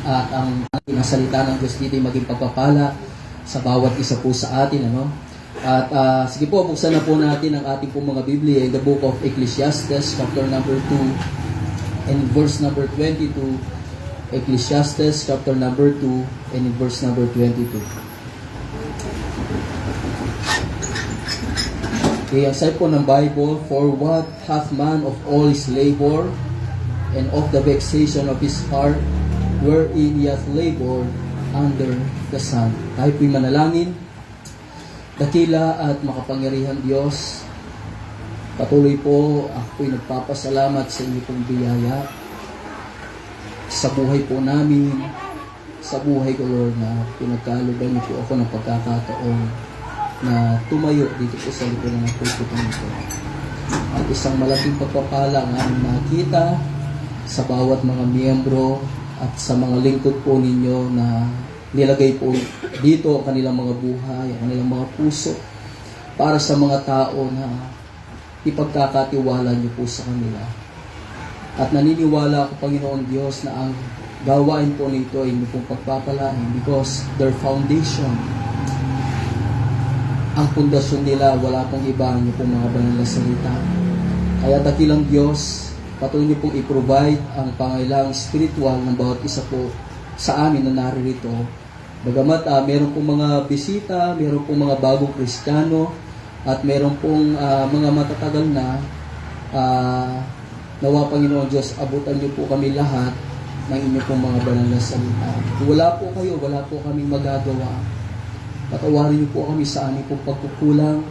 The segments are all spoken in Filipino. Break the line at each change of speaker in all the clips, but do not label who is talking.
at ang salita ng Diyos dito ay maging pagpapala sa bawat isa po sa atin. At sige po, buksan na po natin ang ating po mga Biblia in the book of Ecclesiastes, chapter number 2 and verse number 22. Ecclesiastes chapter number 2 and verse number 22. Okay, ang side po ng Bible, "For what hath man of all his labor, and of the vexation of his heart, wherein he hath labored under the sun." Tayo po'y manalangin. Dakila at makapangyarihan Diyos, patuloy po ako po'y nagpapasalamat sa inyo pong biyaya sa buhay po namin, sa buhay ko, Lord, na pinagkaluban niyo po ako ng pagkakataon na tumayo dito po sa likod ng pulpito nito. At isang malaking pagpapala ang aming nakita sa bawat mga miyembro at sa mga lingkod po ninyo na nilagay po dito ang kanilang mga buhay, ang kanilang mga puso para sa mga tao na ipagkakatiwala niyo po sa kanila. At naniniwala ako, Panginoon Diyos, na ang gawain po nito ay inyo pong pagpapalain because their foundation, ang pundasyon nila, wala pong iba, niyo pong mga banal na salita. Kaya dakilang Diyos, patuloy niyo pong i-provide ang pangailangang spiritual ng bawat isa po sa amin na naririto. Bagamat meron pong mga bisita, meron pong mga bagong Kristiyano, at meron pong mga matatagal na, nawa Panginoon Diyos, abutan niyo po kami lahat ng inyong pong mga banal na salita. Kung wala po kayo, wala po kaming magagawa. Patawarin niyo po kami sa aming pong pagkukulang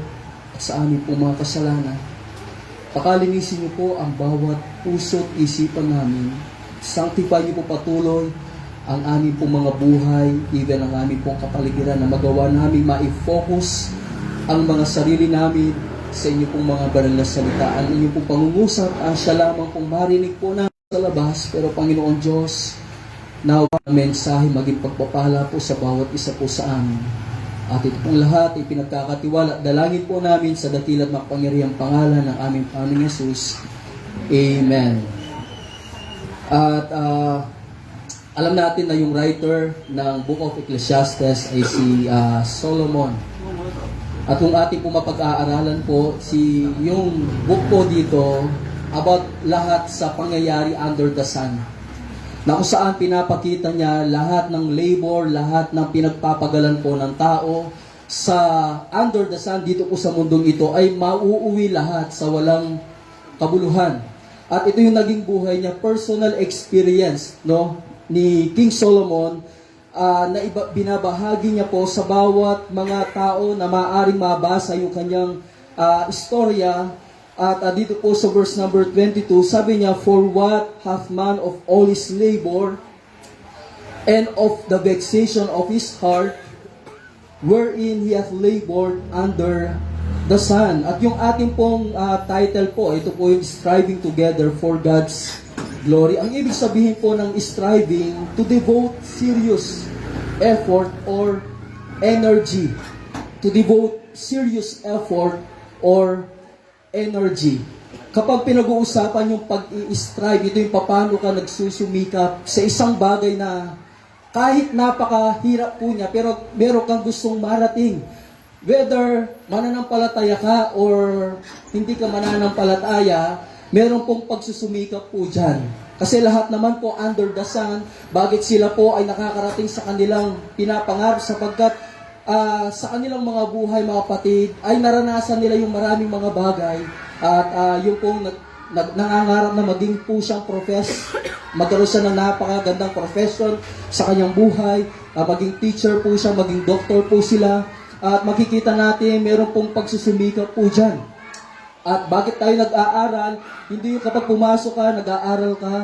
at sa aming pong mga kasalanan. Pakalinisin niyo po ang bawat puso at isipan namin. Sanctify niyo po patuloy ang aming pong mga buhay, even ang aming pong kapaligiran, na magawa namin ma-focus ang mga sarili namin sa inyo pong mga banal na salita. Ang inyong pong pangungusap, siya lamang pong marinig po namin sa labas. Pero Panginoon Diyos, nawa ang mensahe maging pagpapala po sa bawat isa po sa amin. At ito pong lahat ay pinagkakatiwala. Dalangin po namin sa dakilat makapangyarihang pangalan ng aming Panginoong Yesus. Amen. At alam natin na yung writer ng Book of Ecclesiastes ay si Solomon. At kung ating po mapag-aaralan po, yung book po dito about lahat sa pangyayari under the sun, na kung saan pinapakita niya lahat ng labor, lahat ng pinagpapagalan po ng tao sa under the sun dito po sa mundong ito ay mauuwi lahat sa walang kabuluhan. At ito yung naging buhay niya, personal experience ni King Solomon, na binabahagi niya po sa bawat mga tao na maaaring mabasa yung kanyang istorya. At dito po sa verse number 22, sabi niya, "For what hath man of all his labor, and of the vexation of his heart, wherein he hath labored under the sun." At yung ating pong title po, ito po yung "Striving Together for God's Glory." Ang ibig sabihin po ng striving, to devote serious effort or energy. To devote serious effort or energy. Kapag pinag-uusapan yung pag-i-strive, ito yung paano ka nagsusumikap sa isang bagay na kahit napakahirap po niya, pero meron kang gustong marating. Whether mananampalataya ka or hindi ka mananampalataya, meron pong pagsusumikap po dyan. Kasi lahat naman po under the sun, bakit sila po ay nakakarating sa kanilang pinapangarap, sapagkat sa kanilang mga buhay, mga kapatid, ay naranasan nila yung maraming mga bagay at yung pong nangangarap na maging po siyang magkaroon siya ng napakagandang profession sa kanyang buhay, maging teacher po siya, maging doctor po sila, at makikita natin meron pong pagsusumikap po dyan. At bakit tayo nag-aaral? Hindi yung kapag pumasok ka, nag-aaral ka,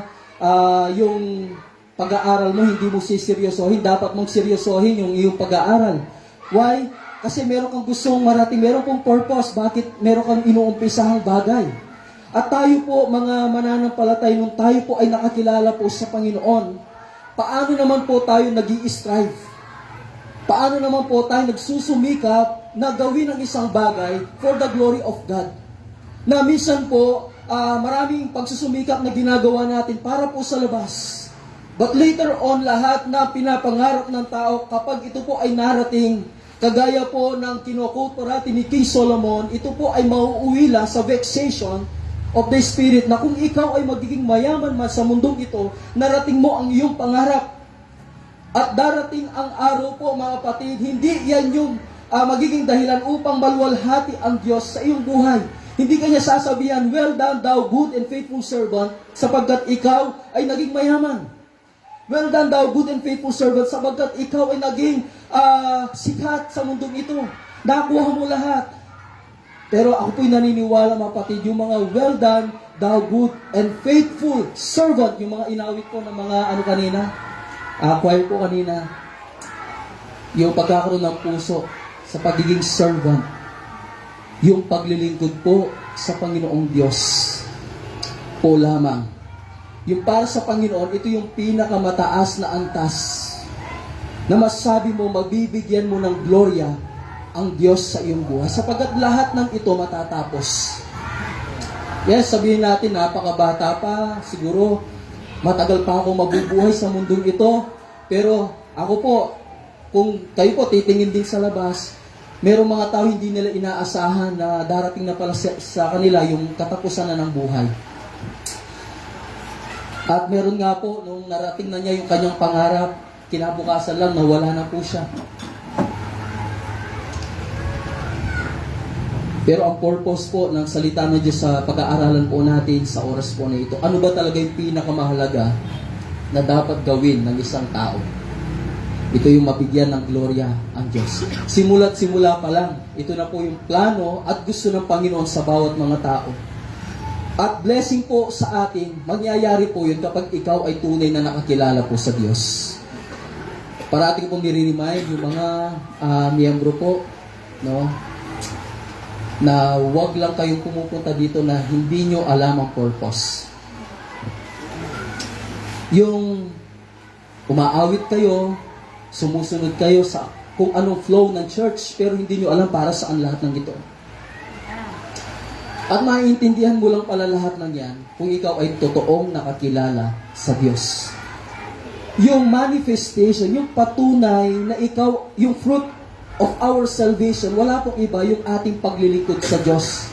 yung pag-aaral mo hindi mo siseryosohin, dapat mong seryosohin yung iyong pag-aaral. Why? Kasi meron kang gustong marating, meron pong purpose, bakit meron kang inuumpisahang bagay. At tayo po, mga mananampalatay, nung tayo po ay nakakilala po sa Panginoon, paano naman po tayo nag-i-strive? Paano naman po tayo nagsusumikap na gawin ang isang bagay for the glory of God? Na minsan po, maraming pagsusumikap na ginagawa natin para po sa labas. But later on, lahat na pinapangarap ng tao, kapag ito po ay narating, kagaya po ng kinuquote po natin ni King Solomon, ito po ay mauuwi lang sa vexation of the spirit, na kung ikaw ay magiging mayaman man sa mundong ito, narating mo ang iyong pangarap. At darating ang araw po, mga kapatid, hindi yan yung magiging dahilan upang maluwalhati ang Diyos sa iyong buhay. Hindi kanya sasabihan, well done thou good and faithful servant, sapagkat ikaw ay naging mayaman. Well done thou good and faithful servant, sapagkat ikaw ay naging sikat sa mundong ito. Nakuha mo lahat. Pero ako po'y naniniwala, mga kapatid, yung mga well done thou good and faithful servant, yung mga inawit ko ng mga kanina, choir po kanina, yung pagkakaroon ng puso sa pagiging servant, yung paglilingkod po sa Panginoong Diyos po lamang. Yung para sa Panginoon, ito yung pinakamataas na antas na masasabi mo, mabibigyan mo ng gloria ang Diyos sa iyong buhay. Sapagkat lahat ng ito matatapos. Yes, sabihin natin, napakabata pa, siguro matagal pa ako mabubuhay sa mundong ito. Pero ako po, kung kayo po titingin din sa labas, merong mga tao hindi nila inaasahan na darating na pala sa kanila yung katapusan na ng buhay. At meron nga po, nung narating na niya yung kanyang pangarap, kinabukasan lang, nawala na po siya. Pero ang purpose po ng salita ng Diyos sa pag-aaralan po natin sa oras po na ito, ano ba talaga yung pinakamahalaga na dapat gawin ng isang tao? Ito yung mabigyan ng gloria ang Diyos. Simula't simula pa lang, ito na po yung plano at gusto ng Panginoon sa bawat mga tao. At blessing po sa atin, mangyayari po yun kapag ikaw ay tunay na nakakilala po sa Diyos. Parating pong nire-remind yung mga miyembro po, no, na huwag lang kayong pumupunta dito na hindi nyo alam ang purpose. Yung umaawit kayo, sumusunod kayo sa kung anong flow ng church, pero hindi nyo alam para saan lahat ng ito. At maiintindihan mo lang pala lahat ng yan kung ikaw ay totoong nakakilala sa Diyos. Yung manifestation, yung patunay na ikaw, yung fruit of our salvation, wala pong iba yung ating paglilingkod sa Diyos.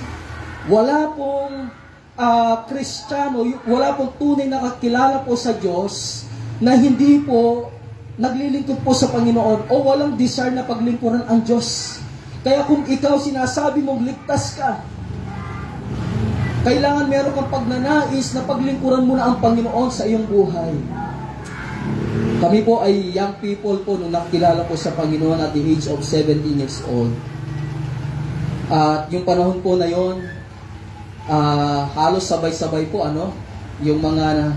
Wala pong Kristiyano, wala pong tunay na kakilala po sa Diyos na hindi po naglilingkod po sa Panginoon o walang desire na paglingkuran ang Diyos. Kaya kung ikaw sinasabi mong ligtas ka, kailangan meron kang pagnanais na paglingkuran mo na ang Panginoon sa iyong buhay. Kami po ay young people po nung nakilala po sa Panginoon at the age of 17 years old. At yung panahon po na yon, halos sabay-sabay po yung mga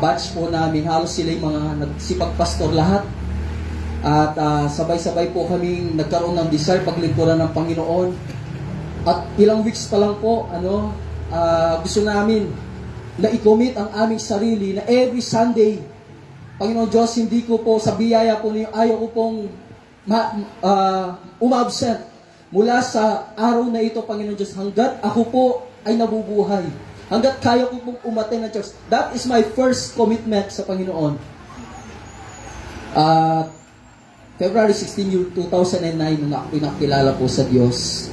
batch po namin, halos sila yung mga nagsipagpastor lahat. At sabay-sabay po kaming nagkaroon ng desire paglingkuran ng Panginoon. At ilang weeks pa lang po, gusto namin na i-commit ang aming sarili na every Sunday, Panginoon Diyos, hindi ko po sa biyaya po niyo, ayaw ko pong umabsent mula sa araw na ito, Panginoon Diyos, hanggat ako po ay nabubuhay. Hanggat kaya ko pong umattend ng church. That is my first commitment sa Panginoon. February 16, 2009, nung ako pinakilala po sa Diyos.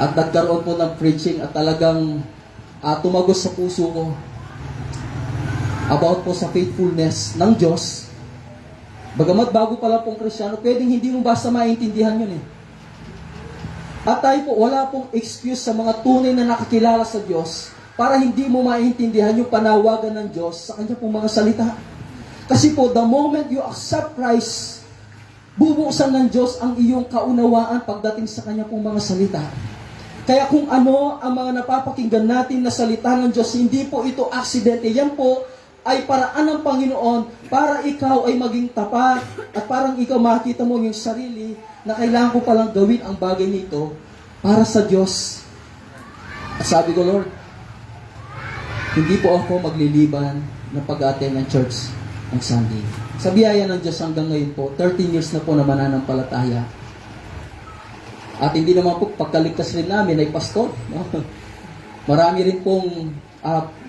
At nagkaroon po ng preaching at talagang tumagos sa puso ko about po sa faithfulness ng Diyos. Bagamat bago pala pong Kristiyano, pwedeng hindi mo basta maintindihan yun eh. At tayo po, wala pong excuse sa mga tunay na nakakilala sa Diyos para hindi mo maintindihan yung panawagan ng Diyos sa kanya pong mga salita. Kasi po, the moment you accept Christ, bubuksan ng Diyos ang iyong kaunawaan pagdating sa kanya pong mga salita. Kaya kung ano ang mga napapakinggan natin na salita ng Diyos, hindi po ito aksidente. Yan po ay paraan ng Panginoon para ikaw ay maging tapat at parang ikaw makita mo yung sarili na kailangan ko palang gawin ang bagay nito para sa Diyos. At sabi ko, Lord, hindi po ako magliliban ng pag-attend ng church ng Sunday. Sa biyaya ng Diyos hanggang ngayon po, 13 years na po na mananampalataya. At hindi naman po pagkaligtas rin namin ay pastor. No? Marami rin pong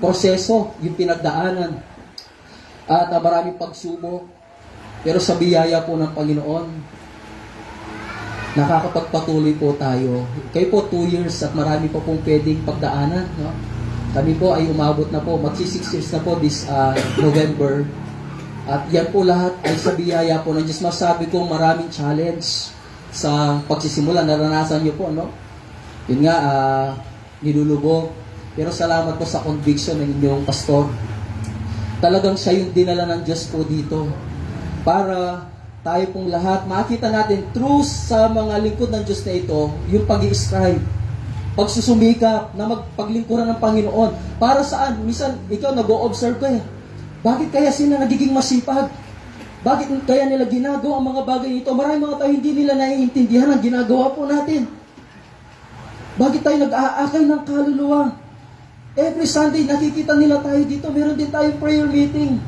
proseso yung pinagdaanan. At maraming pagsubok. Pero sa biyaya po ng Panginoon, nakakapagpatuloy po tayo. Kayo po 2 years at marami pa pong pwedeng pagdaanan. No? Kami po ay umabot na po, magsi 6 years na po this November. At yan po lahat ay sa biyaya po ng Diyos. Masabi ko maraming challenge sa pagsisimula. Naranasan niyo po, no? Yun nga, nilulubog. Pero salamat po sa conviction ng inyong pastor. Talagang siya yung dinala ng Diyos po dito. Para tayo pong lahat, makita natin through sa mga lingkod ng Diyos na ito, yung pag-i-strive, pagsusumikap na magpaglingkuran ng Panginoon. Para saan? Minsan, ikaw nag-o-observe ka eh. Bakit kaya sila nagiging masipag? Bakit kaya nila ginagawa ang mga bagay nito? Maraming mga tao hindi nila naiintindihan ang ginagawa po natin. Bakit tayo nag-aakay ng kaluluwa? Every Sunday, nakikita nila tayo dito. Meron din tayong prayer meeting.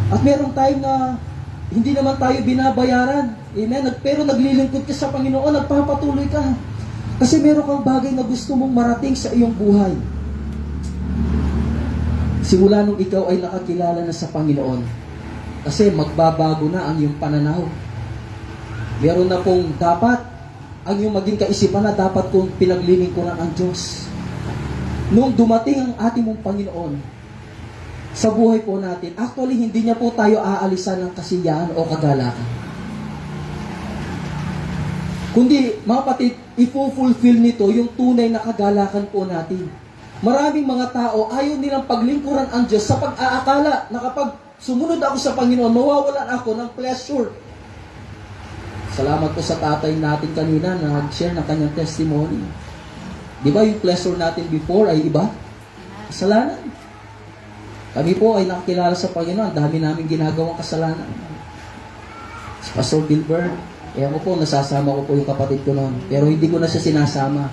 At meron tayo na hindi naman tayo binabayaran. Amen? Pero naglilingkod ka sa Panginoon, nagpapatuloy ka. Kasi meron kang bagay na gusto mong marating sa iyong buhay. Simula nung ikaw ay nakakilala na sa Panginoon. Kasi magbabago na ang iyong pananaw. Meron na pong dapat, ang iyong maging kaisipan na dapat kong pinaglilingkuran ang Diyos. Nung dumating ang ating mong Panginoon, sa buhay po natin, actually hindi niya po tayo aalisan ng kasiyahan o kagalakan. Kundi, mga kapatid, i-fulfill nito yung tunay na kagalakan po natin. Maraming mga tao, ayaw nilang paglingkuran ang Diyos sa pag-aakala na kapag sumunod ako sa Panginoon, mawawalan ako ng pleasure. Salamat po sa tatay natin kanina na nag-share ng kanyang testimony. Di ba yung pleasure natin before ay iba? Kasalanan. Kami po ay nakakilala sa Panginoon. Dami namin ginagawang kasalanan. Si Pastor Gilbert, mo po, nasasama ko po yung kapatid ko noon. Pero hindi ko na siya sinasama.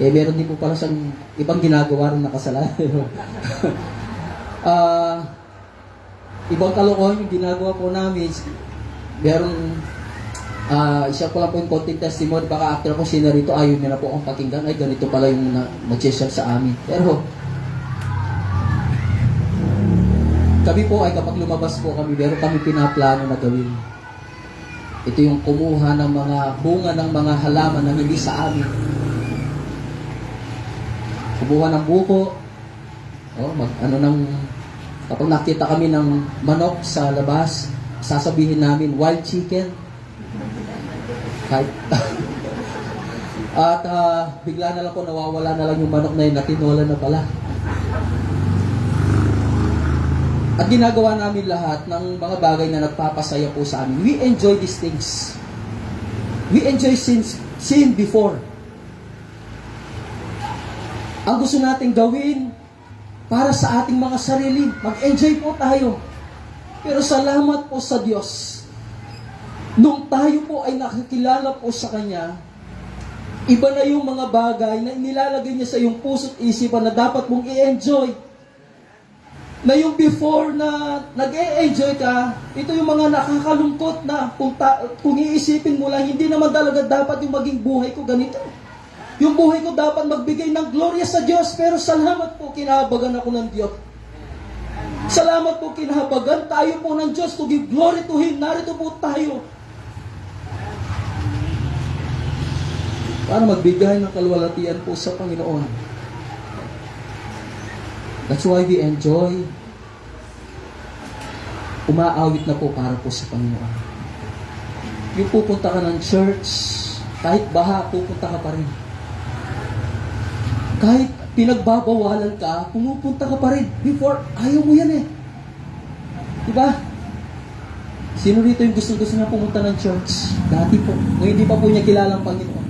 Meron din po pala siyang ibang ginagawa rin na kasalanan. Ibang kalokohan yung ginagawa po namin. Meron, isa ko lang po yung konting testimony. Baka after ako sinarito, ayaw niya na po akong pakinggan. Ay, ganito pala yung nag-share sa amin. Pero, kami po ay kapag lumabas po kami, meron kami pinaplano na gawin. Ito yung kumuha ng mga bunga ng mga halaman na hindi sa amin. Kumuha ng buko. Kapag nakita kami ng manok sa labas, sasabihin namin, wild chicken. Kahit, at bigla na lang po nawawala na lang yung manok na yun, natinola na pala. At ginagawa namin lahat ng mga bagay na nagpapasaya po sa amin. We enjoy these things. We enjoy sin before. Ang gusto natin gawin para sa ating mga sarili, mag-enjoy po tayo. Pero salamat po sa Diyos. Nung tayo po ay nakikilala po sa Kanya, iba na yung mga bagay na inilalagay niya sa iyong puso't isipan na dapat mong i-enjoy. Na yung before na nag-e-enjoy ka, ito yung mga nakakalungkot na kung iisipin mo lang, hindi naman talaga dapat yung maging buhay ko ganito. Yung buhay ko dapat magbigay ng gloria sa Diyos, pero salamat po, kinahabagan ako ng Diyos. Salamat po, kinahabagan tayo po ng Diyos to give glory to Him. Narito po tayo. Para magbigay ng kalwalatian po sa Panginoon. That's why we enjoy. Umaawit na po para po sa Panginoon. Yung pupunta ka ng church, kahit baha, pupunta ka pa rin. Kahit pinagbabawalan ka, pumupunta ka pa rin. Before, ayaw mo yan eh. Diba? Sino rito yung gusto na pumunta ng church? Dati po. Kung hindi pa po niya kilala ang Panginoon.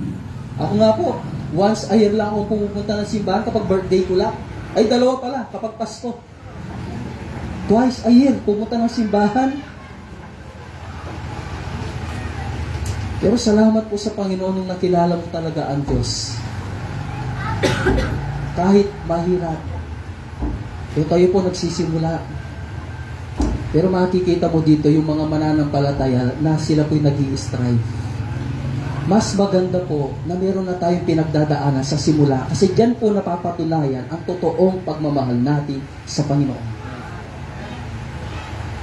Ako nga po, once a year lang ako pumupunta ng simbahan kapag birthday ko lang. Ay, dalawa pala, kapag Pasko. Twice a year, pumunta ng simbahan. Pero salamat po sa Panginoon nung nakilala mo talaga ang Diyos. Kahit mahirap. Pero tayo po nagsisimula. Pero makikita mo dito yung mga mananampalataya na sila po'y nag-i-strive. Mas maganda po na meron na tayong pinagdadaanan sa simula kasi diyan po napapatunayan ang totoong pagmamahal natin sa Panginoon.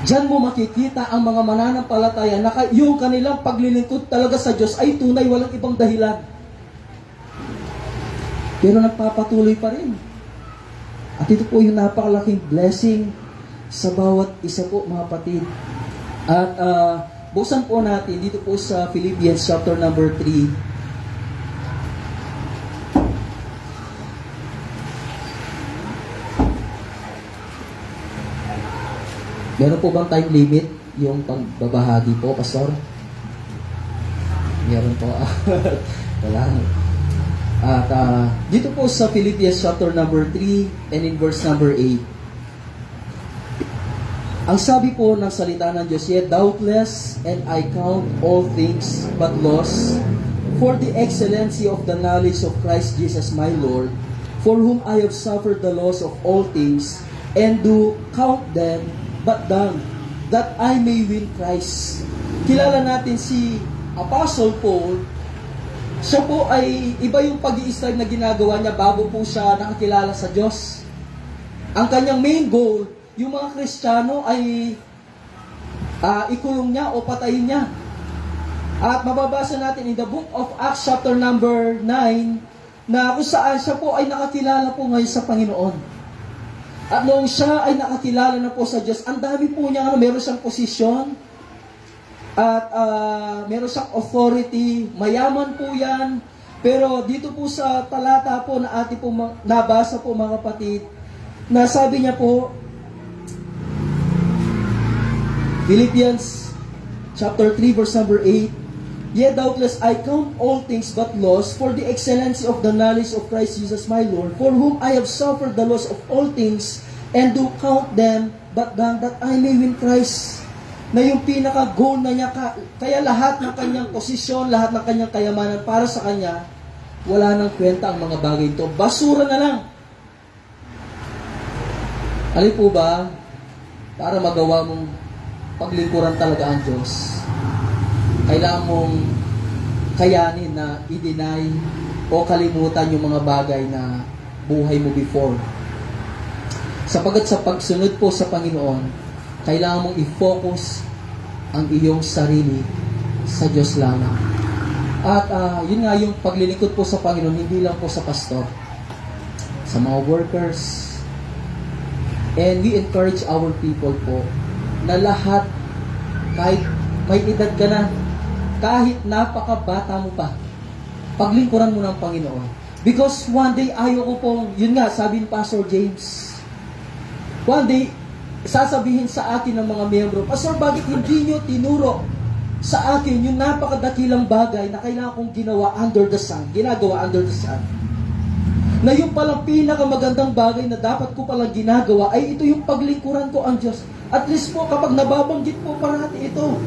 Diyan mo makikita ang mga mananampalataya na yung kanilang paglilingkod talaga sa Diyos ay tunay, walang ibang dahilan. Pero nagpapatuloy pa rin. At ito po yung napakalaking blessing sa bawat isa po, mga kapatid. At buksan po natin dito po sa Philippians chapter number 3. Meron po bang time limit yung pagbabahagi po, Pastor? Meron po. Wala. At dito po sa Philippians chapter number 3 and in verse number 8. Ang sabi po ng salita ng Diyos, "Yet doubtless, and I count all things but loss, for the excellency of the knowledge of Christ Jesus my Lord, for whom I have suffered the loss of all things, and do count them but dung, that I may win Christ." Kilala natin si Apostle Paul. Siya po ay iba yung pag-i-strive na ginagawa niya bago po siya nakakilala sa Diyos. Ang kanyang main goal, yung mga Kristiyano ay ikulong niya o patayin niya. At mababasa natin in the book of Acts chapter number 9 na kung saan siya po ay nakakilala po ngayon sa Panginoon. At noong siya ay nakakilala na po sa Diyos, ang dami po niya, meron siyang posisyon, at meron siyang authority, mayaman po yan. Pero dito po sa talata po na ating po nabasa po, mga kapatid, na sabi niya po, Philippians chapter 3 verse number 8, "Yet doubtless I count all things but loss for the excellency of the knowledge of Christ Jesus my Lord, for whom I have suffered the loss of all things, and do count them but dung, that I may win Christ." Na yung pinaka-goal na niya, kaya lahat ng kanyang posisyon, lahat ng kanyang kayamanan para sa kanya, wala nang kwenta ang mga bagay ito. Basura na lang. Alin po ba, para magawa mong paglingkuran talaga ang Diyos, kailangan mong kayanin na i-deny o kalimutan yung mga bagay na buhay mo before. Sapagat sa pagsunod po sa Panginoon, kailangan mong i-focus ang iyong sarili sa Diyos lamang. At yun nga yung paglilingkod po sa Panginoon, hindi lang po sa pastor, sa mga workers. And we encourage our people po na lahat, kahit may edad ka na, kahit napakabata mo pa, paglingkuran mo ng Panginoon. Because one day, ayaw ko pong, yun nga, sabi ni Pastor James, one day, sasabihin sa akin ng mga miyembro, "Pastor, bakit hindi nyo tinuro sa akin yung napakadakilang bagay na kailangan kong ginagawa under the sun? Na yung palang pinakamagandang bagay na dapat ko palang ginagawa ay ito yung paglingkuran ko ang Diyos. At least po, kapag nababanggit po parati ito,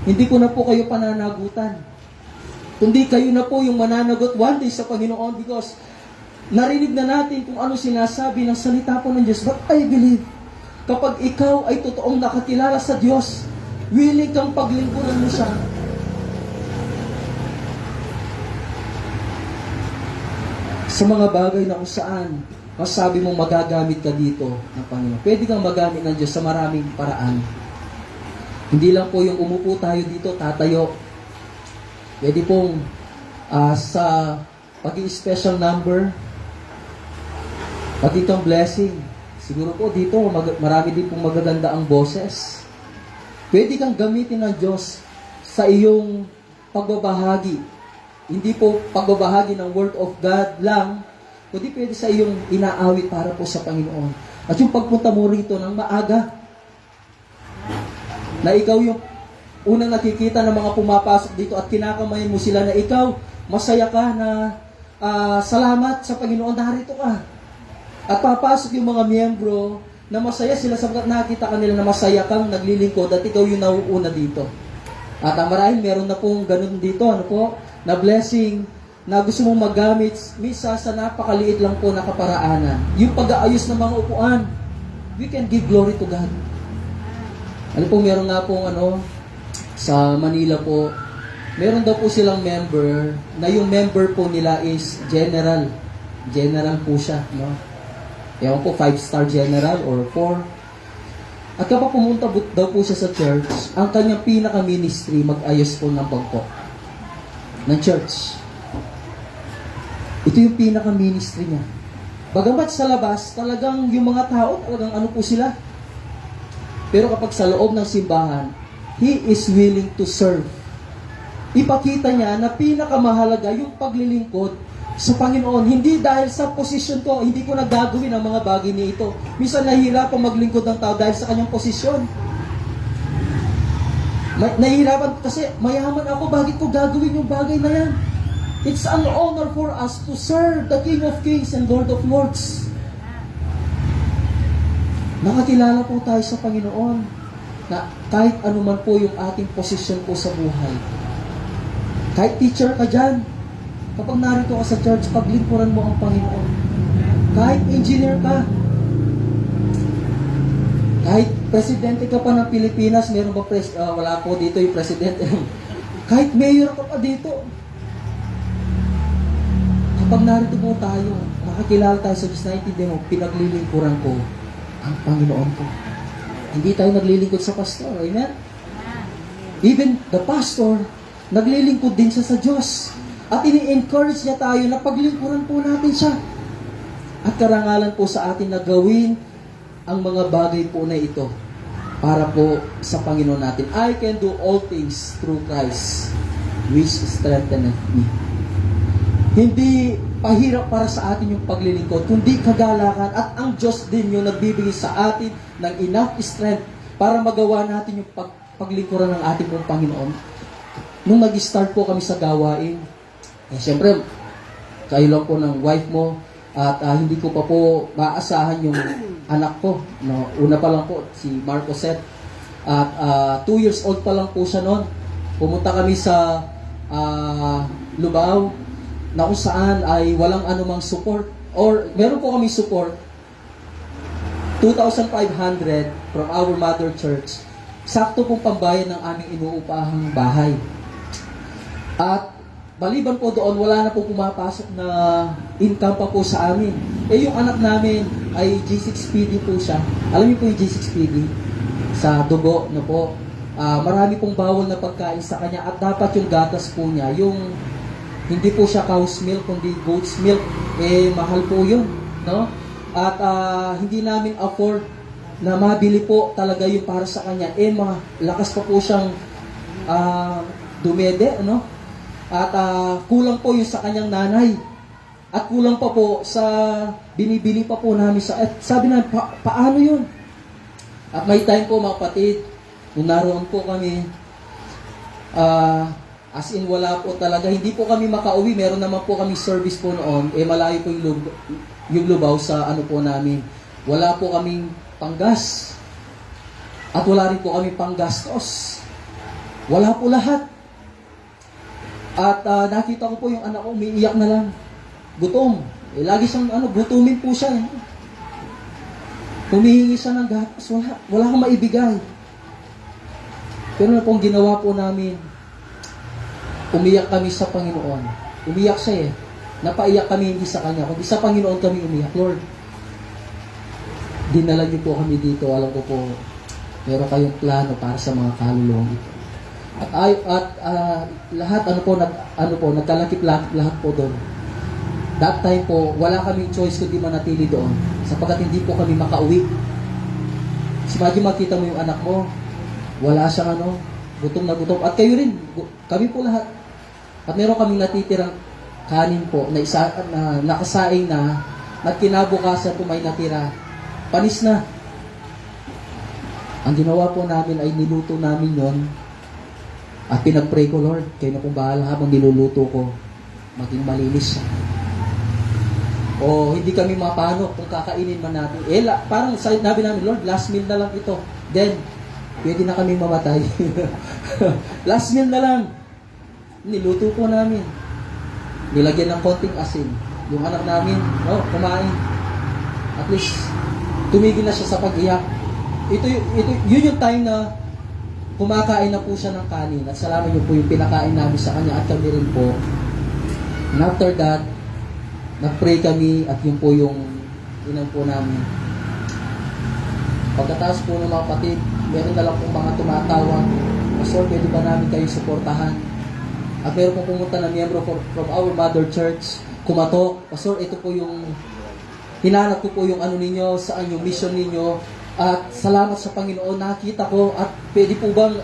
hindi ko na po kayo pananagutan. Kundi kayo na po yung mananagot one day sa Panginoon, because narinig na natin kung ano sinasabi ng salita po ng Diyos. But I believe, kapag ikaw ay totoong nakakilala sa Diyos, willing kang paglingkuran mo siya, sa mga bagay na kung saan masabi mong magagamit ka dito ng Panginoon. Pwede kang magamit ng Diyos sa maraming paraan. Hindi lang po yung umupo tayo dito, tatayo. Pwede pong sa pag-i-special number, pag itong blessing. Siguro po dito, marami din pong magaganda ang boses. Pwede kang gamitin ng Diyos sa iyong pagbabahagi. Hindi po pagbabahagi ng Word of God lang, kundi pwede sa iyong inaawit para po sa Panginoon. At yung pagpunta mo rito ng maaga, na ikaw yung unang nakikita ng mga pumapasok dito at kinakamayan mo sila na ikaw, masaya ka na salamat sa Panginoon, narito ka. At papasok yung mga miyembro na masaya sila sapagkat nakita kanila na masaya kang naglilingkod at ikaw yung nauuna dito. At marahil meron na pong ganun dito, na blessing na gusto mong magamit, misa sa napakaliit lang po na kaparaanan. Yung pag-aayos ng mga upuan, we can give glory to God. Meron nga pong sa Manila po, meron daw po silang member, na yung member po nila is general. General po siya, Ewan po, 5-star general or 4. At kapag pumunta daw po siya sa church, ang kanyang pinaka-ministry, mag-ayos po ng bangko ng church. Ito yung pinaka-ministry niya. Bagamat sa labas, talagang yung mga tao, talagang ano po sila. Pero kapag sa loob ng simbahan, he is willing to serve. Ipakita niya na pinakamahalaga yung paglilingkod sa Panginoon. Hindi dahil sa posisyon ko, hindi ko nagagawin ang mga bagay ni ito. Minsan nahihirapan maglingkod ng tao dahil sa kanyang posisyon. Nahihirapan kasi mayaman ako, bakit ko gagawin yung bagay na yan? It's an honor for us to serve the King of Kings and Lord of Lords. Nakakilala po tayo sa Panginoon na kahit anuman po yung ating posisyon po sa buhay. Kahit teacher ka dyan, kapag narito ka sa church, paglingkuran mo ang Panginoon. Kahit engineer ka, kahit presidente ka pa ng Pilipinas, meron ba wala po dito yung presidente. Kahit mayor ka pa dito, kapag narito po tayo, nakakilala tayo sa Diyos, naintindihan mo, pinaglilingkuran ko ang Panginoon ko. Hindi tayo naglilingkod sa pastor, amen? Even the pastor, naglilingkod din siya sa Diyos. At ini-encourage niya tayo na paglingkuran po natin siya. At karangalan po sa atin na gawin ang mga bagay po na ito para po sa Panginoon natin. I can do all things through Christ, which strengtheneth me. Hindi pahirap para sa atin yung paglilingkod, kundi kagalakan, at ang Diyos din yung nagbibigay sa atin ng enough strength para magawa natin yung paglingkuran ng ating pong Panginoon. Nung nag-start po kami sa gawain, siyempre, kayo lang po ng wife mo, at hindi ko pa po maasahan yung anak ko. No? Una pa lang po, si Marcosette. At 2 years old pa lang po siya noon. Pumunta kami sa Lubao, na kung saan ay walang anumang support. Or meron po kami support, 2,500 from our mother church. Sakto pong pambayad ng aming inuupahang bahay. At maliban po doon, wala na po pumapasok na income pa po sa amin. Yung anak namin ay G6PD po siya. Alam niyo po yung G6PD? Sa dugo na po. Marami pong bawal na pagkain sa kanya at dapat yung gatas po niya, yung hindi po siya cow's milk, kundi goat's milk, mahal po yun. No? At hindi namin afford na mabili po talaga yung para sa kanya. Malakas pa po siyang dumede, ano? At kulang po yung sa kanyang nanay. At kulang pa po sa binibili pa po namin sa... At sabi namin, paano yun? At may time po mga kapatid, nung naroon po kami, as in wala po talaga, hindi po kami makauwi. Meron naman po kami service po noon, malayo po yung Lubao sa ano po namin. Wala po kaming panggas. At wala rin po kami panggastos. Wala po lahat. At nakita ko po yung anak ko, umiiyak na lang. Gutom. Lagi siyang gutumin po siya. Humihingi siya ng gatas. Wala kang maibigay. Pero na pong ginawa po namin, umiyak kami sa Panginoon. Umiyak siya Napaiyak kami hindi sa Kanya, kundi sa Panginoon kami umiyak. Lord, dinala niyo po kami dito. Alam ko po, meron kayong plano para sa mga kaluluwang ito. At lahat, nagkalakip lahat po doon. That time po, wala kaming choice kundi manatili doon, sapagkat hindi po kami makauwi. Imagine, makita mo yung anak mo, wala siyang gutom na gutom. At kayo rin, kami po lahat. At meron kaming natitirang kanin po, na nakasaing na, at kinabukasan po may natira. Panis na. Ang ginawa po namin ay niluto namin yon. At pinag-pray ko, Lord, kayo na pong bahala habang niluluto ko, maging malinis siya. O hindi kami mapano kung kakainin man natin. Parang sabi namin, Lord, last meal na lang ito. Then, pwede na kami mamatay. Last meal na lang. Niluto po namin. Nilagyan ng konting asin. Yung anak namin, kumain. At least, tumigil na siya sa pag-iyak. Yun yung time na kumakain na po siya ng kanin. At salamat niyo po yung pinakain namin sa kanya at kami rin po. And after that, nag-pray kami at yun po yung inang po namin. Pagkatapos po ng mga kapatid, meron na lang pong mga tumatawag, Pastor, pwede ba namin kayo suportahan? At meron pong pumunta na miyembro from our mother church, kumatok, Pastor, ito po yung, hinanap ko po yung ano ninyo, saan yung mission ninyo, at salamat sa Panginoon, nakita ko, at pwede po bang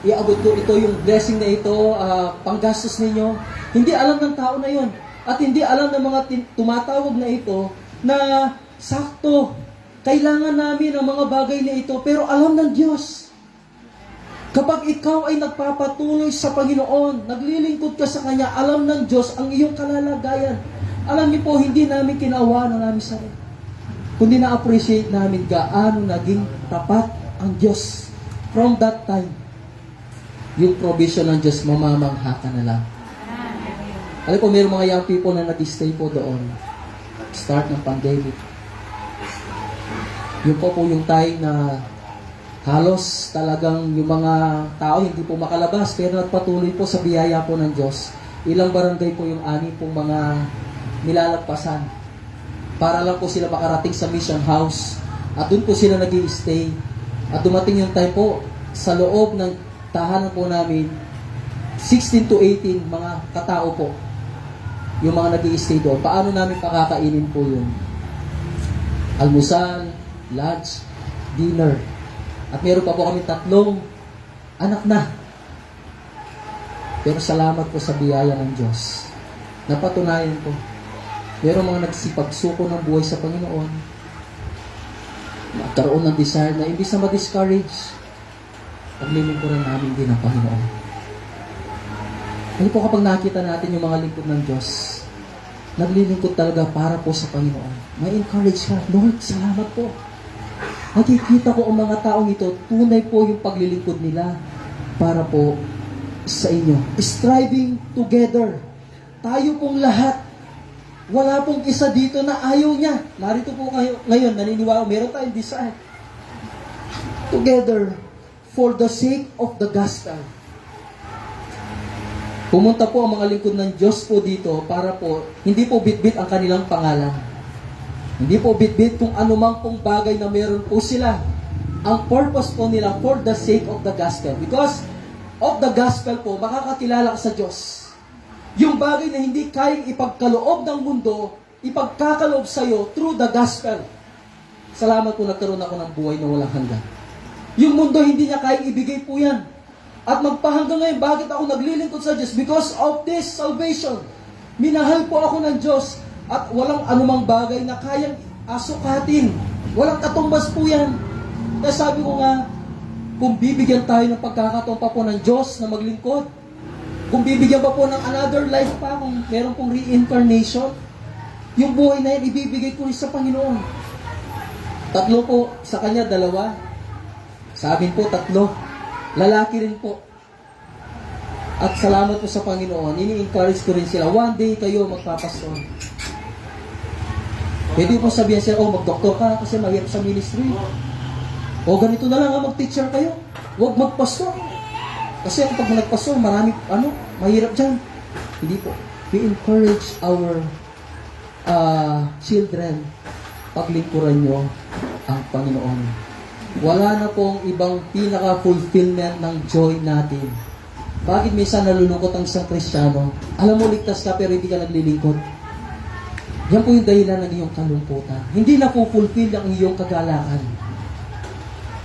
iabot ko ito, yung blessing na ito, panggastos ninyo. Hindi alam ng tao na yon, at hindi alam ng mga tumatawag na ito, na sakto, kailangan namin ang mga bagay na ito, pero alam ng Diyos. Kapag ikaw ay nagpapatuloy sa Panginoon, naglilingkod ka sa Kanya, alam ng Diyos ang iyong kalalagayan. Alam niyo po, hindi namin kinaawa ng namin sarili, kundi na-appreciate namin gaano naging tapat ang Diyos. From that time, yung provision ng Diyos, mamamangha ka na lang. Alam po, mayroong mga young people na nag-stay po doon. Start ng pandemic. Yun po yung time na halos talagang yung mga tao hindi po makalabas, pero nagpatuloy po sa biyaya po ng Diyos. Ilang barangay po yung ani pong mga nilalagpasan para lang po sila makarating sa mission house, at doon po sila nag-i-stay. At dumating yung time po sa loob ng tahanan po namin, 16 to 18 mga katao po yung mga nag-i-stay doon. Paano namin pakakainin po yun? Almusal, lunch, dinner. At meron pa po kami 3 anak na. Pero salamat po sa biyaya ng Diyos. Napatunayan po. Meron mga nagsipagsuko ng buhay sa Panginoon. Nagkaroon ng desire na imbis na ma-discourage, paglilingkuran namin din ang Panginoon. Ano po kapag nakita natin yung mga lingkod ng Diyos, naglilingkod talaga para po sa Panginoon. May encourage ka, Lord, salamat po. Nakikita ko ang mga taong ito, tunay po yung paglilingkod nila para po sa inyo. Striving together. Tayo pong lahat. Wala pong isa dito na ayaw niya. Narito po kayo ngayon, naniniwala, meron tayong desire. Together for the sake of the gospel. Pumunta po ang mga lingkod ng Diyos po dito para po, hindi po bitbit ang kanilang pangalan. Hindi po bitbit kung anumang pong bagay na meron po sila. Ang purpose po nila for the sake of the gospel. Because of the gospel po, makakakilala ka sa Diyos. Yung bagay na hindi kayang ipagkaloob ng mundo, ipagkakaloob sa iyo through the gospel. Salamat po, nagkaroon ako ng buhay na walang hanggan. Yung mundo, hindi niya kayang ibigay po yan. At magpahanggang ngayon, bakit ako naglilingkod sa Diyos? Because of this salvation. Minahal po ako ng Diyos. At walang anumang bagay na kayang asukatin. Walang katumbas po yan. Kaya sabi ko nga, kung bibigyan tayo ng pagkakataon pa po ng Diyos na maglingkod, kung bibigyan pa po ng another life pa, kung meron pong reincarnation, yung buhay na yan, ibibigay ko rin sa Panginoon. 3 po, sa kanya 2. Sa amin po 3. Lalaki rin po. At salamat po sa Panginoon, ini-encourage ko rin sila, one day kayo magpapastor. Pwede po sabihin sila, mag-doktor ka kasi mahirap sa ministry. O ganito na lang, mag-teacher kayo. Huwag magpastor. Kasi kapag nagpastor, marami, mahirap dyan. Hindi po. We encourage our children, paglingkuran nyo ang Panginoon. Wala na pong ibang pinaka-fulfillment ng joy natin. Bakit minsan nalulungkot ang isang Kristiyano? Alam mo, ligtas ka pero hindi ka naglilingkod. Yan po yung dahilan ng iyong kalungkutan. Hindi na po fulfill ang iyong kagalakan.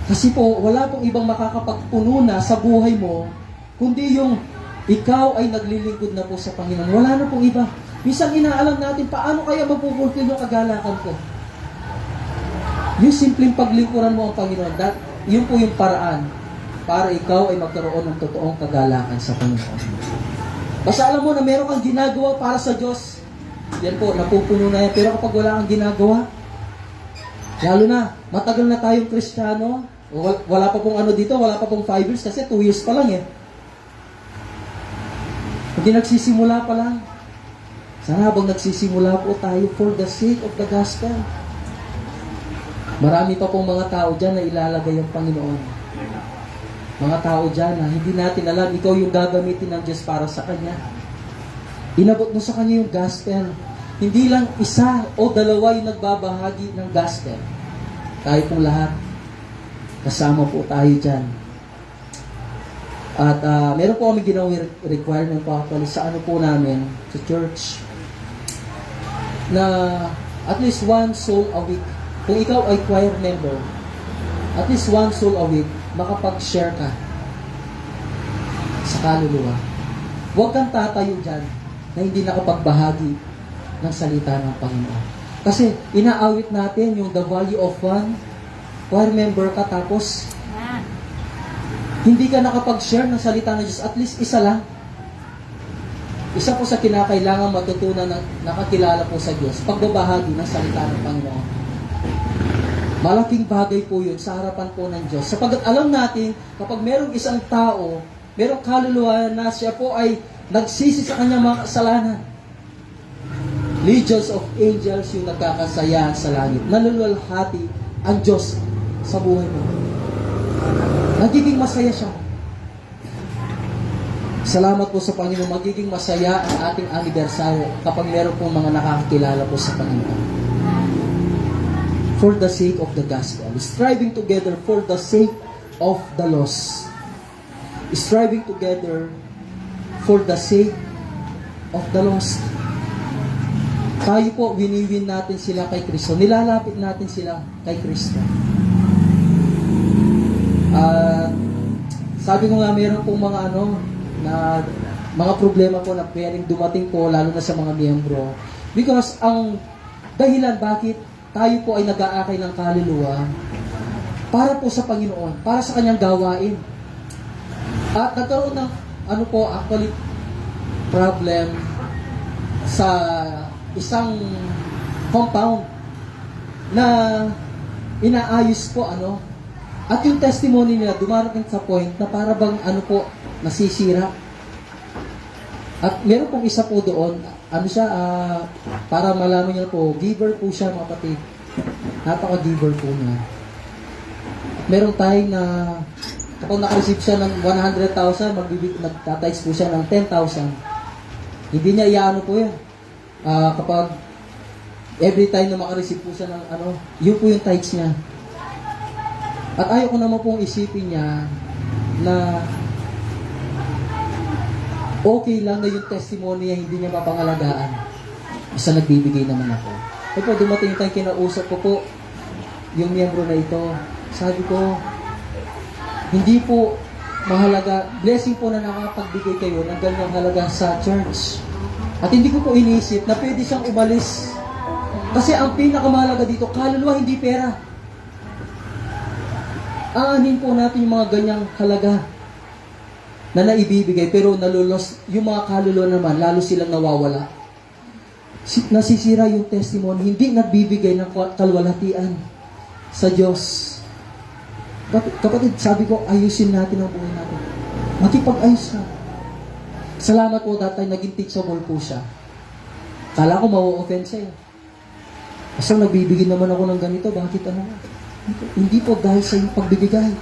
Kasi po, wala pong ibang makakapagpuno na sa buhay mo, kundi yung ikaw ay naglilingkod na po sa Panginoon. Wala na pong iba. Minsan inaalam natin, paano kaya mapupulfill yung kagalakan ko? Yung simpleng paglingkuran mo ang Panginoon, yun po yung paraan para ikaw ay magkaroon ng totoong kagalakan sa Panginoon. Basta alam mo na meron kang ginagawa para sa Diyos, yan po, napupuno na yan. Pero kapag wala kang ginagawa, lalo na, matagal na tayong Kristiyano, wala pa pong dito, wala pa pong 5 years, kasi 2 years pa lang eh. Hindi nagsisimula pa lang. Sana habang nagsisimula po tayo for the sake of the gospel. Marami pa pong mga tao dyan na ilalagay ang Panginoon. Mga tao dyan na hindi natin alam, ikaw yung gagamitin ng Diyos para sa Kanya. Inabot mo sa Kanya yung gospel. Hindi lang 1 o 2 yung nagbabahagi ng gospel. Tayo pong lahat. Kasama po tayo dyan. At meron po kami ginawang requirement po actually sa ano po namin, sa church, na at least one soul a week. Kung ikaw ay choir member, at least one soul a week, makapag-share ka sa kaluluwa. Huwag kang tatayo dyan na hindi nakapagbahagi ng salita ng Panginoon. Kasi inaawit natin yung the value of one choir member ka tapos hindi ka nakapag-share ng salita ng Diyos, at least isa lang. Isa po sa kinakailangan matutunan na nakakilala po sa Diyos, pagbabahagi ng salita ng Panginoon. Malaking bagay po yun sa harapan po ng Diyos. Sapagkat alam natin, kapag merong isang tao, merong kaluluwa na siya po ay nagsisi sa kanyang mga kasalanan, legions of angels yung nagkakasaya sa langit. Nalulwalhati ang Diyos sa buhay mo. Nagiging masaya siya. Salamat po sa Panginoon. Magiging masaya ang ating anibersaryo kapag meron pong mga nakakakilala po sa Panginoon. For the sake of the gospel. Striving together for the sake of the lost. Striving together for the sake of the lost. Tayo po, winiwin natin sila kay Kristo. Nilalapit natin sila kay Kristo. Sabi ko nga, meron pong mga na mga problema po na pwedeng dumating po, lalo na sa mga miyembro. Because ang dahilan bakit tayo po ay nag-aakay ng kaluluwa para po sa Panginoon, para sa kanyang gawain. At nagkaroon ng actually problem sa isang compound na inaayos po at yung testimony nila dumarating sa point na para bang nasisira. At meron pong isa po doon, para malaman niyo po, giver po siya mga kapatid. Napaka-giver po niya. Meron tayong na kapag naka-receive siya ng 100,000, magtatides po siya ng 10,000. Hindi niya iyaano po yan. Kapag every time na maka-receive po siya ng yun po yung tithes niya. At ayaw ko naman pong isipin niya na okay lang na yung testimony niya hindi niya mapangalagaan. Basta nagbibigay naman ako. Ay po, dumating tayong kinausap ko po yung miyembro na ito. Sabi ko, hindi po mahalaga, blessing po na nakapagbigay kayo ng ganyang halaga sa church. At hindi ko po iniisip na pwede siyang umalis. Kasi ang pinakamahalaga dito, kaluluwa, hindi pera. Aanin po natin yung mga ganyang halaga na naibibigay, pero nalulos, yung mga kaluluwa naman, lalo silang nawawala. Nasisira yung testimony, hindi nagbibigay ng kalwalhatian sa Diyos. Kapatid, sabi ko, ayusin natin ang buhay natin. Makipag-ayos na. Salamat po, tatay, naging teachable po siya. Kala ko ma-offend siya. Basta nagbibigay naman ako ng ganito, bakit Hindi po dahil sa iyong pagbibigay.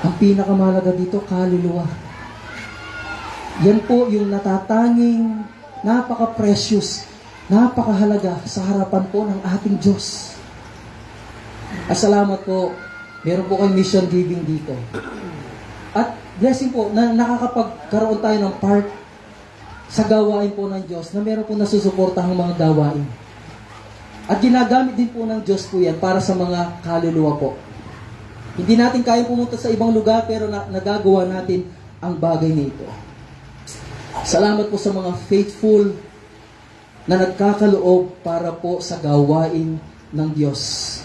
Ang pinakamahalaga dito, kaluluwa. Yan po yung natatanging, napaka-precious, napakahalaga sa harapan po ng ating Diyos. At salamat po, meron po kayong mission giving dito. At blessing po, na nakakapagkaroon tayo ng part sa gawain po ng Diyos, na meron po nasusuportahang mga gawain. At ginagamit din po ng Diyos po yan para sa mga kaluluwa po. Hindi natin kaya pumunta sa ibang lugar, pero nagagawa natin ang bagay nito. Salamat po sa mga faithful na nagkakaloob para po sa gawain ng Diyos.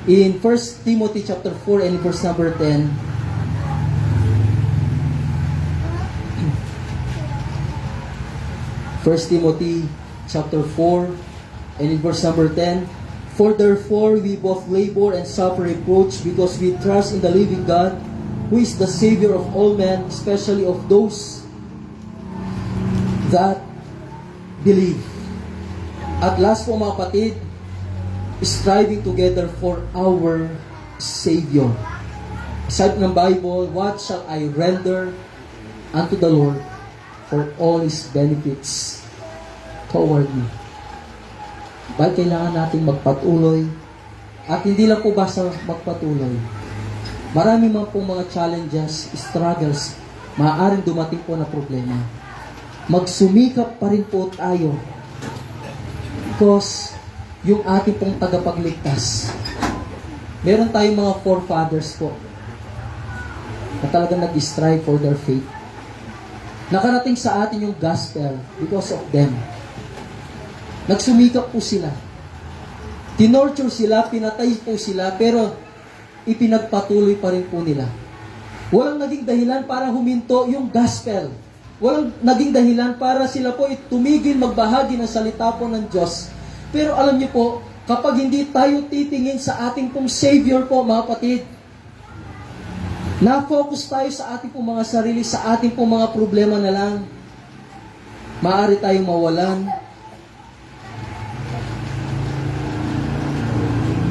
In 1 Timothy chapter 4 and verse number 10, First Timothy chapter 4 and in verse number 10, For therefore we both labor and suffer reproach because we trust in the living God, who is the Savior of all men, especially of those that believe. At last po mga kapatid, striving together for our Savior. Sabi ng Bible, what shall I render unto the Lord for all His benefits toward me? Bakit kailangan natin magpatuloy At hindi lang po basta magpatuloy. Marami man pong mga challenges, struggles, maaaring dumating po na problema. Magsumikap pa rin po tayo because yung ating pong tagapagligtas, meron tayong mga forefathers po na talagang nag-strive for their faith. Nakarating sa atin yung gospel because of them. Nagsumikap po sila. Tinorture sila, pinatay po sila, pero ipinagpatuloy pa rin po nila. Walang naging dahilan para huminto yung gospel. Walang naging dahilan para sila po tumigil magbahagi ng salita po ng Diyos. Pero alam niyo po, kapag hindi tayo titingin sa ating pong Savior po, mga kapatid, na-focus tayo sa ating pong mga sarili, sa ating pong mga problema na lang, maaari tayong mawalan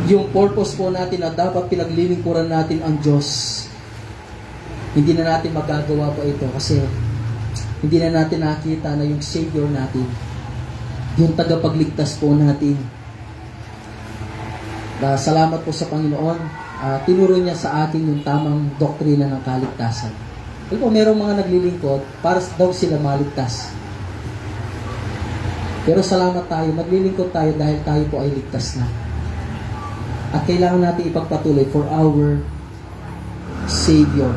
yung purpose po natin na dapat pinaglilingkuran natin ang Diyos. Hindi na natin magagawa po ito kasi hindi na natin nakita na yung Savior natin, yung tagapagligtas po natin. Salamat po sa Panginoon. Tinuro niya sa atin yung tamang doktrina ng kaligtasan. Kaya po, merong mga naglilingkod para daw sila maligtas. Pero salamat tayo, maglilingkod tayo dahil tayo po ay ligtas na. At kailangan natin ipagpatuloy for our Savior.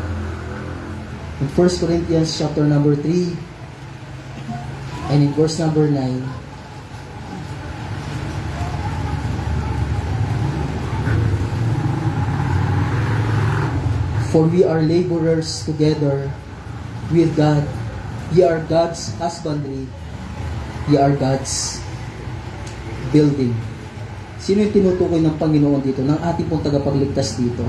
In 1 Corinthians chapter number 3 and in verse number 9, for we are laborers together with God. Ye are God's husbandry. Ye are God's building. Sino yung tinutukoy ng Panginoon dito? Ng ating pong tagapagligtas dito?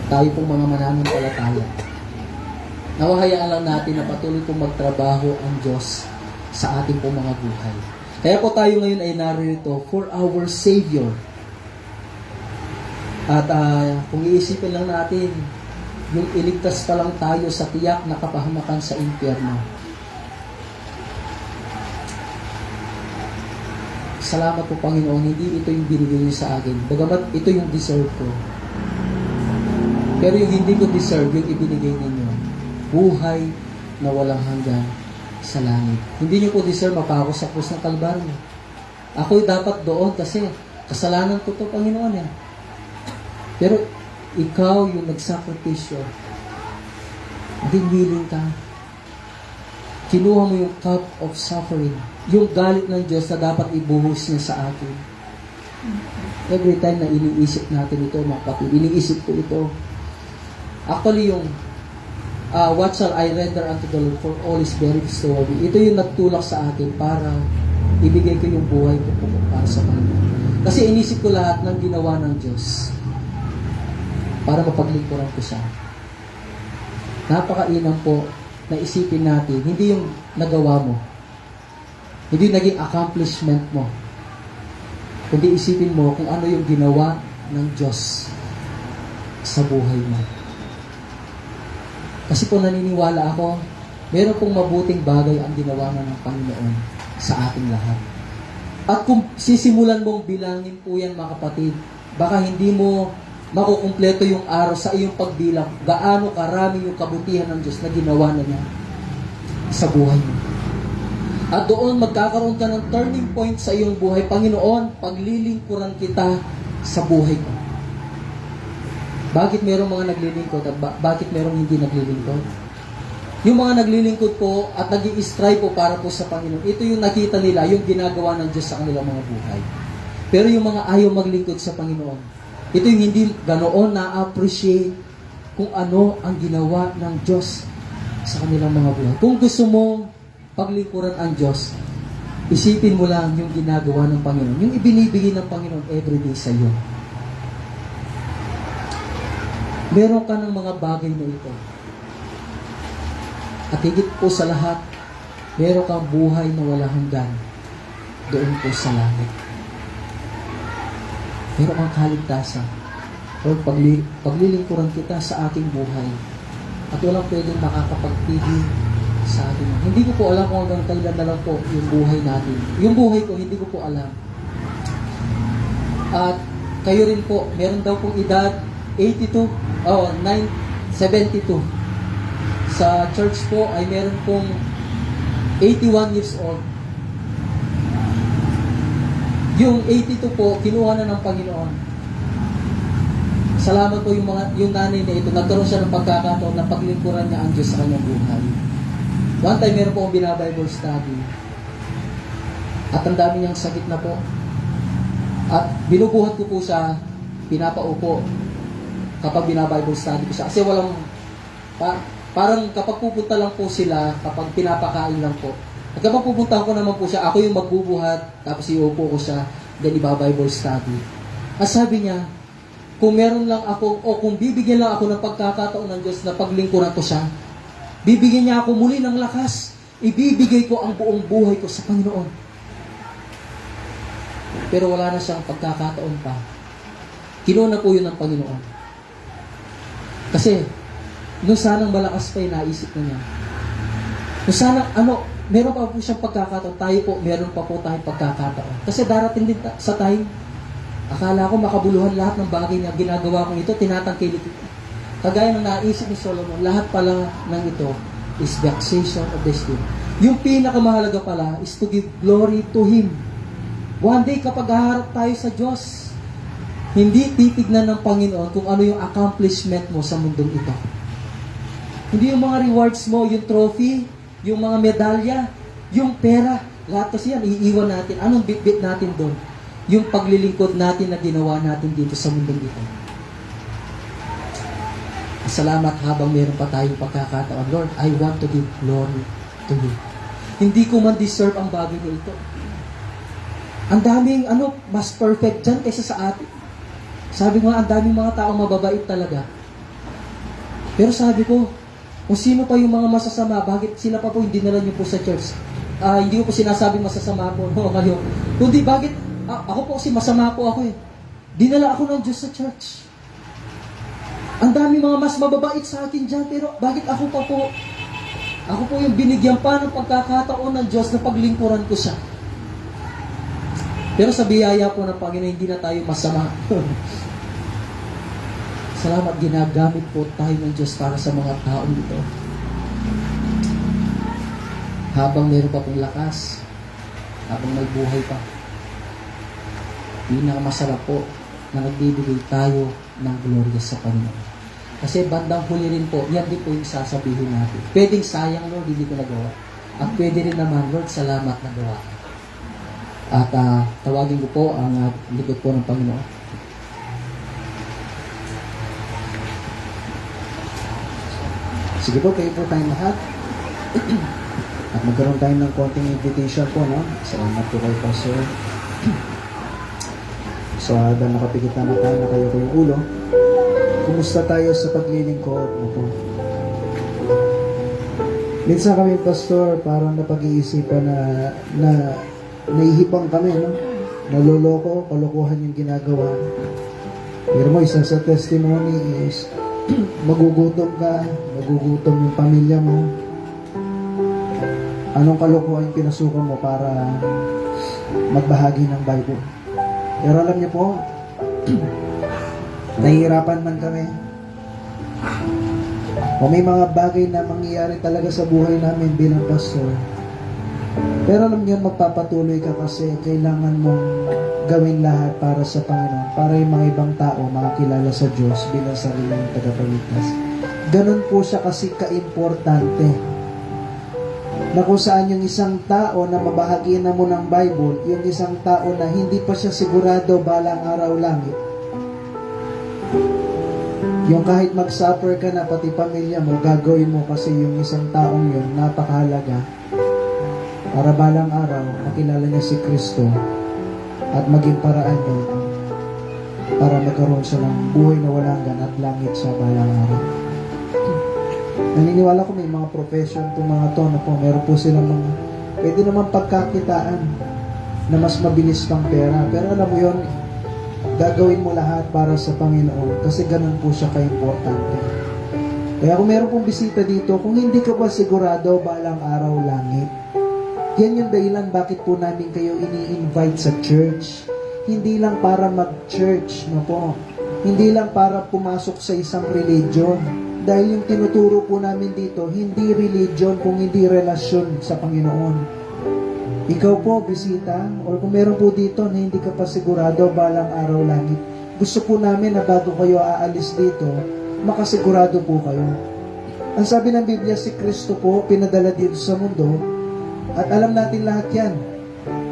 Tayo pong mga mananampalataya. Nawahayaan lang natin na patuloy pong magtrabaho ang Diyos sa ating pong mga buhay. Kaya po tayo ngayon ay narito for our Savior. At kung iisipin lang natin, yung iligtas pa lang tayo sa tiyak na kapahamakan sa impyerno. Salamat po Panginoon, hindi ito yung binigay niyo sa akin. Bagamat ito yung deserve ko. Pero yung hindi ko deserve, yung ibinigay ninyo, buhay na walang hanggan sa langit. Hindi niyo po deserve mapako sa krus ng Kalbaryo. Ako'y dapat doon kasi kasalanan ko to Panginoon eh. Pero ikaw yung nagsakripisyo. Naging willing ka. Kinuha mo yung cup of suffering. Yung galit ng Diyos na dapat ibuhos niya sa atin. Every time na iniisip natin ito, mga kapatid, iniisip ko ito. Actually, yung what shall I render unto the Lord for all His benefits toward me. Ito yung nagtulak sa akin para ibigay ko yung buhay ko para sa Panginoon. Kasi inisip ko lahat ng ginawa ng Diyos para mapaglingkuran ko siya. Napakainam po na isipin natin, hindi yung nagawa mo, hindi yung naging accomplishment mo, kundi isipin mo kung ano yung ginawa ng Diyos sa buhay mo. Kasi po naniniwala ako, meron pong mabuting bagay ang ginawa ng Panginoon sa ating lahat. At kung sisimulan mong bilangin po yan mga kapatid, baka hindi mo makukumpleto yung araw sa iyong pagbilang gaano karami yung kabutihan ng Diyos na ginawa na niya sa buhay mo. At doon magkakaroon ka ng turning point sa iyong buhay. Panginoon, paglilingkuran kita sa buhay ko. Bakit merong mga naglilingkod at bakit merong hindi naglilingkod? Yung mga naglilingkod po at nag-i-strive po para po sa Panginoon, ito yung nakita nila, yung ginagawa ng Diyos sa kanilang mga buhay. Pero yung mga ayaw maglingkod sa Panginoon, ito yung hindi ganoon na-appreciate kung ano ang ginawa ng Diyos sa kanilang mga buhay. Kung gusto mong paglingkuran ang Diyos, isipin mo lang yung ginagawa ng Panginoon, yung ibinibigay ng Panginoon everyday sa iyo. Meron ka ng mga bagay na ito. At higit po sa lahat, meron kang buhay na walang hanggan doon po sa langit. Meron kang kaligtasan. O paglilingkuran kita sa aking buhay. At walang pwedeng makakapagpigil sa atin. Hindi ko po alam kung hanggang kailan na lang po yung buhay natin. Yung buhay ko, hindi ko po alam. At kayo rin po, meron daw pong edad 82, 72. Sa church po ay meron pong 81 years old. Yung 82 po, kinuha na ng Panginoon. Salamat po yung nanay na ito. Nagkaroon siya ng pagkakataon na paglingkuran niya ang Diyos sa kanyang buhay. One time, meron po akong binabible study. At ang dami niyang sakit na po. At binubuhat ko po siya, pinapaupo kapag binabible study ko siya. Kasi walang, parang kapag pupunta lang po sila, kapag pinapakain lang po. At kapag pupunta ko naman po siya, ako yung magbubuhat, tapos iupo ko siya, then iba-Bible study. At sabi niya, kung meron lang ako, o kung bibigyan lang ako ng pagkakataon ng Diyos na paglingkuran ko siya, bibigyan niya ako muli ng lakas, ibibigay ko ang buong buhay ko sa Panginoon. Pero wala na siyang pagkakataon pa. Kinuha na po yun ng Panginoon. Kasi, nung sanang malakas pa yung naisip na niya. Nung sanang, meron pa po siyang pagkakataon. Tayo po, meron pa po tayong pagkakataon. Kasi darating din sa time, akala ko makabuluhan lahat ng bagay na ginagawa kong ito, tinatangkilik ito. Kagaya ng naisip ni Solomon, lahat pala ng ito is vexation of the spirit. Yung pinakamahalaga pala is to give glory to Him. One day, kapag haharap tayo sa Diyos, hindi titignan ng Panginoon kung ano yung accomplishment mo sa mundong ito. Hindi yung mga rewards mo, yung trophy, yung mga medalya, yung pera, lahat kasi yan, iiwan natin. Anong bit-bit natin doon? Yung paglilingkod natin na ginawa natin dito sa mundong ito. Salamat habang meron pa tayong pagkakataon. Lord, I want to give glory to You. Hindi ko man deserve ang bagay na ito. Ang daming, mas perfect dyan kaysa sa atin. Sabi ko nga, ang daming mga taong mababait talaga. Pero sabi ko, kung sino pa yung mga masasama, bakit sila pa po hindi dinala niyo po sa church? Hindi ko po sinasabing masasama po kayo. Kundi bakit, ako po kasi masama po ako eh. Dinala ako ng Diyos sa church. Ang dami mga mas mababait sa akin dyan, pero bakit ako pa po? Ako po yung binigyan pa ng pagkakataon ng Diyos na paglingkuran ko siya. Pero sa biyaya po ng Panginoon, hindi na tayo masama. Salamat, ginagamit po tayo ng Diyos para sa mga taong ito. Habang meron pa pong lakas, habang may buhay pa, pinakamasarap po na nagbibigay tayo ng gloria sa Panginoon. Kasi bandang huli rin po, yan din po yung sasabihin natin. Pwedeng sayang, Lord, hindi ko nagawa. At pwede rin naman, Lord, salamat nagawa. At tawagin ko po ang likod po ng Panginoon. Sige po, kayo po tayong lahat. At magkaroon tayo ng konting invitation po, no? Salamat po kayo, Pastor. So, habang nakapigitan na tayo, na kayo ko yung ulo, kumusta tayo sa paglilingkod mo po? Minsan kami, Pastor, parang napag-iisipan na naihibang kami, no? Naloloko, kalokohan yung ginagawa. Pero mo, isa sa testimony is, magugutom ka, magugutom yung pamilya mo. Anong kalokohan yung pinasukan mo para magbahagi ng Bible? Pero alam niyo po, nahihirapan man kami. O may mga bagay na mangyayari talaga sa buhay namin bilang pastor. Pero alam niyo, magpapatuloy ka kasi kailangan mong gawin lahat para sa Panginoon, para yung mga ibang tao makakilala sa Diyos bilang sariling tagapagligtas. Ganun po siya kasi ka-importante. Na kung saan yung isang tao na mabahagian na mo ng Bible, yung isang tao na hindi pa siya sigurado balang araw langit, yung kahit mag-suffer ka na pati pamilya mo, gagawin mo kasi yung isang taong yun, napakahalaga para balang araw makilala niya si Kristo at maging paraan yun para magkaroon siya ng buhay na walang hanggan at langit sa balang araw. Naniniwala ko may mga profession itong mga to na po, meron po silang mga pwede naman pagkakitaan na mas mabilis pang pera, pero alam mo yun, gagawin mo lahat para sa Panginoon kasi ganun po siya ka-importante. Kaya kung meron pong bisita dito, kung hindi ka ba sigurado balang araw langit, yan yung dahilan bakit po namin kayo ini-invite sa church.
hindi lang para mag-church, no po. Hindi lang para pumasok sa isang religion. Dahil yung tinuturo po namin dito, hindi religion kung hindi relasyon sa Panginoon. Ikaw po, bisita, or kung meron po dito na hindi ka pa sigurado balang araw langit, gusto po namin na bago kayo aalis dito, makasigurado po kayo. Ang sabi ng Biblia, si Kristo po pinadala dito sa mundo, at alam natin lahat yan.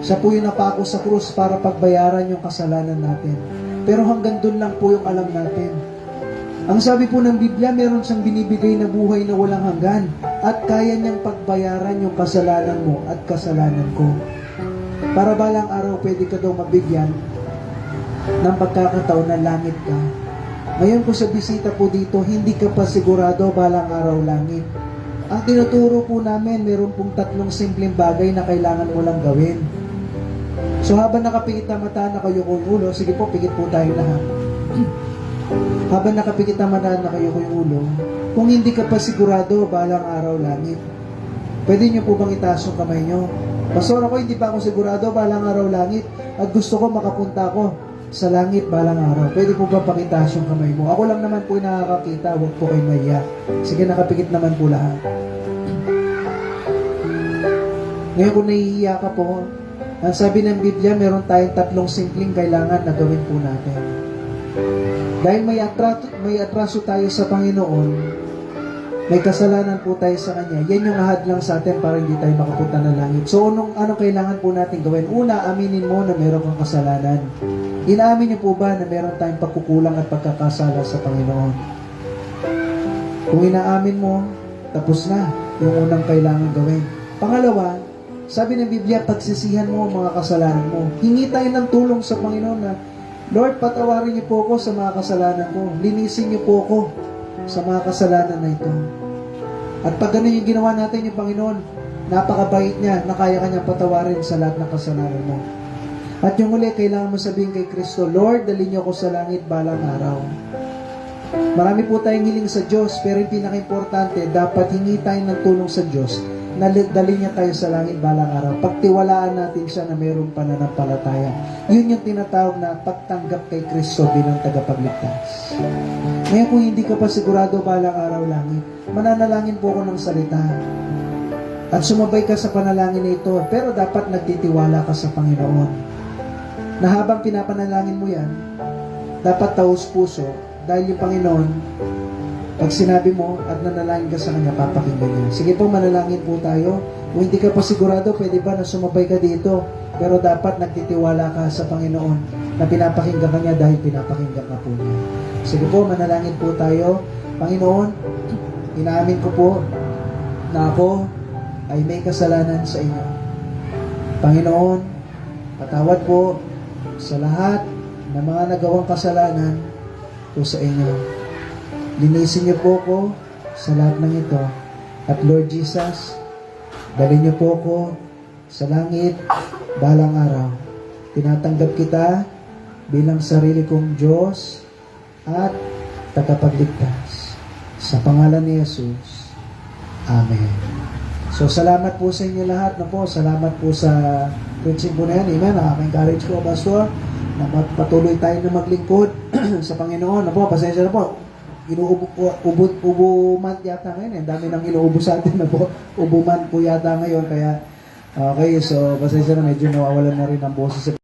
Siya po yung napako sa krus para pagbayaran yung kasalanan natin. Pero hanggang doon lang po yung alam natin. Ang sabi po ng Biblia, meron siyang binibigay na buhay na walang hanggan at kaya niyang pagbayaran yung kasalanan mo at kasalanan ko. Para balang araw pwede ka daw mabigyan ng pagkakataon na langit ka. Ngayon po sa bisita po dito, hindi ka pa sigurado balang araw langit. Ang tinuturo po namin, meron pong 3 simpleng bagay na kailangan mo lang gawin. So habang nakapikit na mata na kayo kung ulo, sige po, pikit po tayo lahat. Habang nakapikit na mata na kayo kung ulo, kung hindi ka pa sigurado balang araw langit, pwede nyo po bang itaas yung kamay nyo? Pastor, ako hindi pa ako sigurado balang araw langit at gusto ko makapunta ko sa langit balang araw. Pwede po ba pakitaas yung kamay mo? Ako lang naman po yung nakakakita, huwag po kayo maiyak. Sige, nakapikit naman po lahat. Ngayon kung nahihiya ka po, ang sabi ng Biblia, meron tayong 3 simpleng kailangan na gawin po natin. Dahil may atraso tayo sa Panginoon, may kasalanan po tayo sa Kanya, yan yung ahad lang sa atin para hindi tayo makapunta ng langit. So, anong kailangan po natin gawin? Una, aminin mo na meron kang kasalanan. Inaamin niyo po ba na meron tayong pagkukulang at pagkakasala sa Panginoon? Kung inaamin mo, tapos na yung unang kailangan gawin. Pangalawa, sabi ng Biblia, pagsisihan mo ang mga kasalanan mo. Hingi tayo ng tulong sa Panginoon na, Lord, patawarin niyo po ako sa mga kasalanan ko. Linisin niyo po ako sa mga kasalanan na ito. At pag ganun yung ginawa natin yung Panginoon, napakabait niya na kaya kanyang patawarin sa lahat ng kasalanan mo. At yung uli, kailangan mo sabihin kay Kristo, Lord, dalhin niyo ako sa langit balang araw. Marami po tayong hiling sa Diyos, pero yung pinaka-importante, dapat hingi tayo ng tulong sa Diyos na dalhin niya tayo sa langit balang araw. Pagtiwalaan natin siya na mayroong pananampalataya. Yun yung tinatawag na pagtanggap kay Kristo bilang tagapagligtas. Ngayon kung hindi ka pa sigurado balang araw langit, mananalangin po ako ng salita. At sumabay ka sa panalangin na ito, pero dapat nagtitiwala ka sa Panginoon. Na habang pinapanalangin mo yan, dapat taos puso, dahil yung Panginoon, pag sinabi mo at nanalangin ka sa Kanya, papakinggan niya. Sige po, manalangin po tayo. Kung hindi ka pa sigurado, pwede ba na sumabay ka dito? Pero dapat nagtitiwala ka sa Panginoon na pinapakinggan ka niya dahil pinapakinggan ka po niya. Sige po, manalangin po tayo. Panginoon, inaamin ko po na ako ay may kasalanan sa inyo. Panginoon, patawad po sa lahat ng mga nagawang kasalanan ko sa inyo. Linisin niyo po ko sa lahat ng ito. At Lord Jesus, dalhin niyo po ko sa langit balang araw. Tinatanggap kita bilang sarili kong Diyos at tagapagligtas. Sa pangalan ni Jesus. Amen. So, salamat po sa inyo lahat. No po, salamat po sa preaching po na yan. Amen. Nakaka-encourage ko, Pastor, na patuloy tayo na maglingkod sa Panginoon. No po, pasensya na po. Ubuman yata ngayon. Ang dami nang inuubo sa atin na po. Ubuman po yata ngayon. Kaya, okay, so pasensya na, medyo nawawalan na rin ang boses.